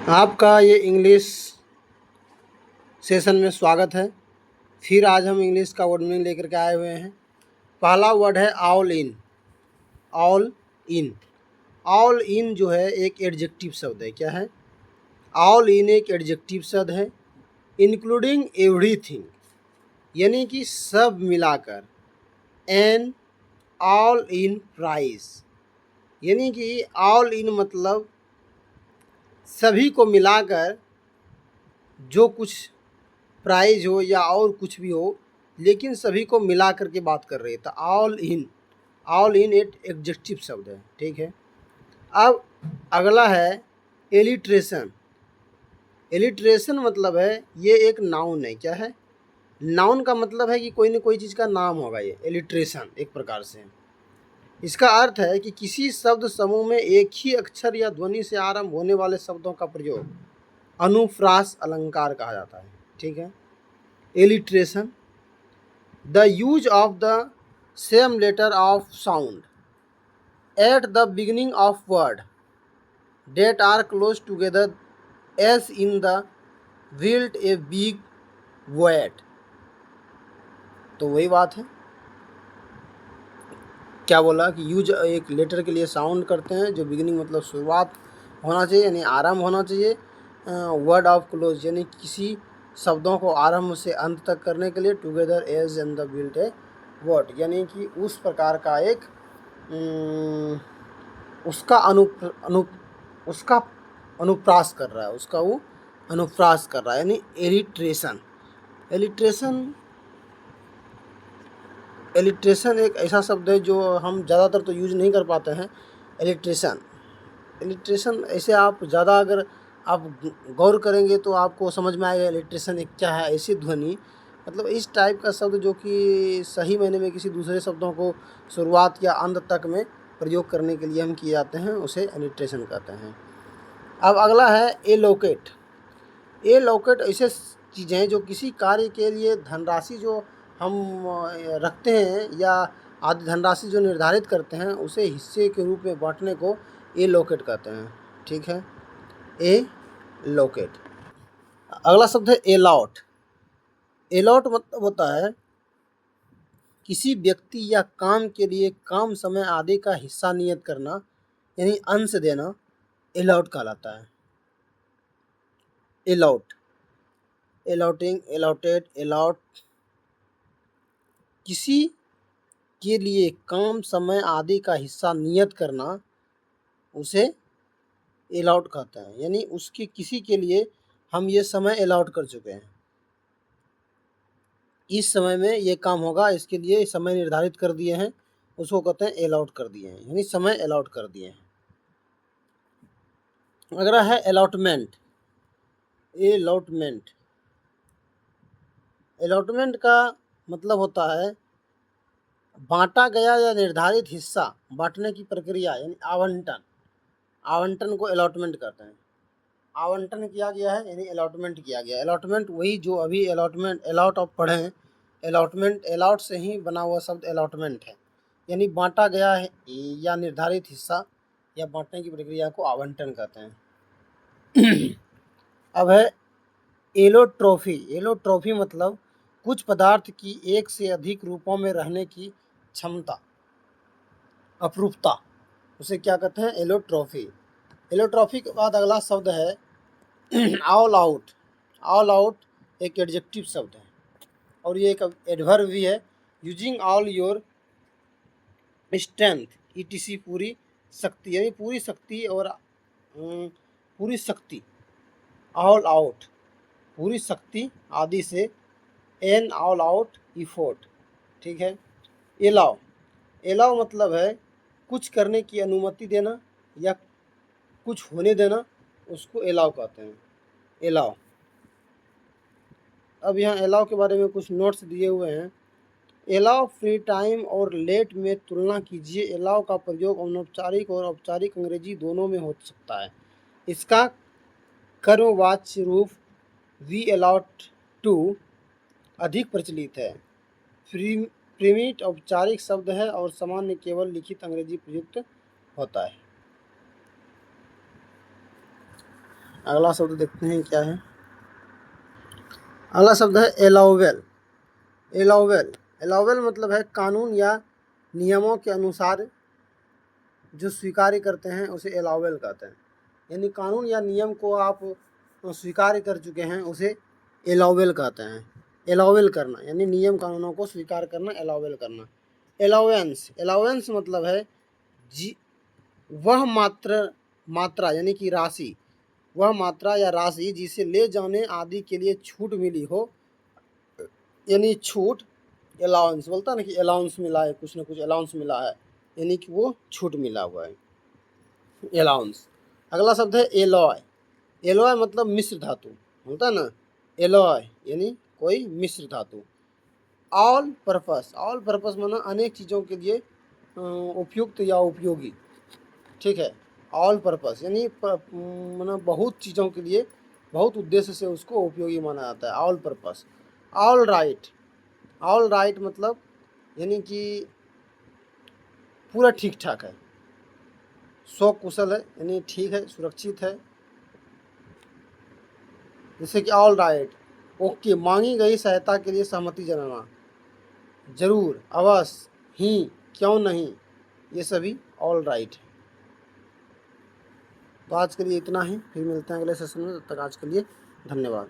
आपका ये English session में स्वागत है। फिर आज हम इंग्लिश का वर्ड मीनिंग लेकर के आए हुए हैं। पहला वर्ड है all in. All in, all in जो है एक एडजेक्टिव शब्द है। क्या है? ऑल इन एक एडजेक्टिव शब्द है। इंक्लूडिंग एवरीथिंग, यानी कि सब मिलाकर। एन ऑल इन प्राइस, यानी कि ऑल इन मतलब सभी को मिलाकर जो कुछ प्राइज हो या और कुछ भी हो, लेकिन सभी को मिला करके बात कर रही है। तो ऑल इन एक एडजेक्टिव शब्द है। ठीक है। अब अगला है एलिट्रेशन। एलिट्रेशन मतलब है ये एक नाउन है। क्या है? नाउन का मतलब है कि कोई न कोई चीज़ का नाम होगा। ये एलिट्रेशन एक प्रकार से इसका अर्थ है कि किसी शब्द समूह में एक ही अक्षर या ध्वनि से आरंभ होने वाले शब्दों का प्रयोग अनुप्रास अलंकार कहा जाता है। ठीक है। Alliteration, the use of the same letter of sound at the beginning of word that are close together as in the build a big word। तो वही बात है। क्या बोला कि यूज एक लेटर के लिए साउंड करते हैं जो बिगिनिंग मतलब शुरुआत होना चाहिए, यानी आरंभ होना चाहिए। वर्ड ऑफ क्लोज यानी किसी शब्दों को आरंभ से अंत तक करने के लिए together as in the build a word, यानी कि उस प्रकार का एक उसका अनुप्रास कर रहा है, उसका वो अनुप्रास कर रहा है, यानी एलिट्रेशन। एलिट्रेशन एक ऐसा शब्द है जो हम ज़्यादातर तो यूज नहीं कर पाते हैं। एलिट्रेशन ऐसे आप ज़्यादा अगर आप गौर करेंगे तो आपको समझ में आएगा एलिट्रेशन एक क्या है। ऐसी ध्वनि मतलब इस टाइप का शब्द जो कि सही मायने में किसी दूसरे शब्दों को शुरुआत या अंत तक में प्रयोग करने के लिए हम किए जाते हैं, उसे एलिट्रेशन कहते हैं। अब अगला है एलोकेट। एलोकेट ऐसे चीज़ें हैं जो किसी कार्य के लिए धनराशि जो हम रखते हैं या आदि धनराशि जो निर्धारित करते हैं उसे हिस्से के रूप में बांटने को एलोकेट कहते हैं। ठीक है। एलोकेट। अगला शब्द है एलॉट। एलॉट मतलब होता है किसी व्यक्ति या काम के लिए काम समय आदि का हिस्सा नियत करना, यानी अंश देना एलॉट कहलाता है। एलॉट, एलॉटिंग, एलॉटेड, एलॉट, किसी के लिए काम समय आदि का हिस्सा नियत करना उसे एलॉट कहते हैं, यानी उसके किसी के लिए हम ये समय एलॉट कर चुके हैं, इस समय में ये काम होगा, इसके लिए समय निर्धारित कर दिए हैं, उसको कहते हैं एलॉट कर दिए हैं, यानी समय एलॉट कर दिए हैं। अगला है अलॉटमेंट। अलॉटमेंट, अलॉटमेंट का मतलब होता है बांटा गया या निर्धारित हिस्सा, बांटने की प्रक्रिया यानी आवंटन। आवंटन को अलॉटमेंट कहते हैं। आवंटन किया गया है यानी अलॉटमेंट किया गया। अलॉटमेंट वही जो अभी अलॉटमेंट अलॉट ऑफ पढ़े हैं, अलॉटमेंट अलॉट से ही बना हुआ शब्द अलॉटमेंट है, यानी बांटा गया है या निर्धारित हिस्सा या बांटने की प्रक्रिया को आवंटन कहते हैं। अब है एलोट्रॉफी। एलोट्रॉफी मतलब कुछ पदार्थ की एक से अधिक रूपों में रहने की क्षमता, अपरूपता, उसे क्या कहते हैं? एलोट्रॉफी। एलोट्रॉफी के बाद अगला शब्द है ऑल आउट। ऑल आउट एक एडजेक्टिव शब्द है और ये एक एडवर्ब भी है। Using all your strength etc, पूरी शक्ति, यानी पूरी शक्ति और पूरी शक्ति। ऑल आउट पूरी शक्ति आदि से, एन ऑल आउट इफोर्ट। ठीक है। एलाउ, एलाउ मतलब है कुछ करने की अनुमति देना या कुछ होने देना, उसको एलाउ कहते हैं। एलाउ। अब यहाँ एलाउ के बारे में कुछ नोट्स दिए हुए हैं। एलाउ फ्री टाइम और लेट में तुलना कीजिए। एलाउ का प्रयोग अनौपचारिक और औपचारिक अंग्रेजी दोनों में हो सकता है। इसका कर्मवाच्य रूप वी अलाउड टू अधिक प्रचलित है। प्रीमिट औपचारिक शब्द है और सामान्य केवल लिखित अंग्रेजी प्रयुक्त होता है। अगला शब्द देखते हैं क्या है। अगला शब्द है एलाउवेल। एलाउवेल, एलाउवेल मतलब है कानून या नियमों के अनुसार जो स्वीकार करते हैं उसे एलाउवेल कहते हैं। यानी कानून या नियम को आप स्वीकार कर चुके हैं उसे एलाउवेल कहते हैं। एलाउवेल करना यानी नियम कानूनों को स्वीकार करना, एलाउवेल करना। एलाउवेंस, एलाउवेंस मतलब है जी वह मात्रा यानी कि राशि, वह मात्रा या राशि जिसे ले जाने आदि के लिए छूट मिली हो, यानी छूट। अलाउंस बोलता है ना कि अलाउंस मिला है, कुछ ना कुछ अलाउंस मिला है, यानी कि वो छूट मिला हुआ है, अलाउंस। अगला शब्द है एलॉय। एलॉय मतलब मिश्र धातु, होता है ना, एलॉय यानी कोई मिश्र धातु। ऑल पर्पस, ऑल पर्पस माना अनेक चीज़ों के लिए उपयुक्त या उपयोगी, ठीक है। ऑल पर्पस यानी माना बहुत चीज़ों के लिए, बहुत उद्देश्य से उसको उपयोगी माना जाता है, all purpose. All right, all right मतलब यानी कि पूरा ठीक ठाक है, सौ कुशल है, यानी ठीक है, सुरक्षित है। जैसे कि ऑल राइट, ओके, मांगी गई सहायता के लिए सहमति जनाना, जरूर, अवश्य, ही, क्यों नहीं, ये सभी ऑल राइट है। तो आज के लिए इतना ही, फिर मिलते हैं अगले सेशन में, तब तक आज के लिए धन्यवाद।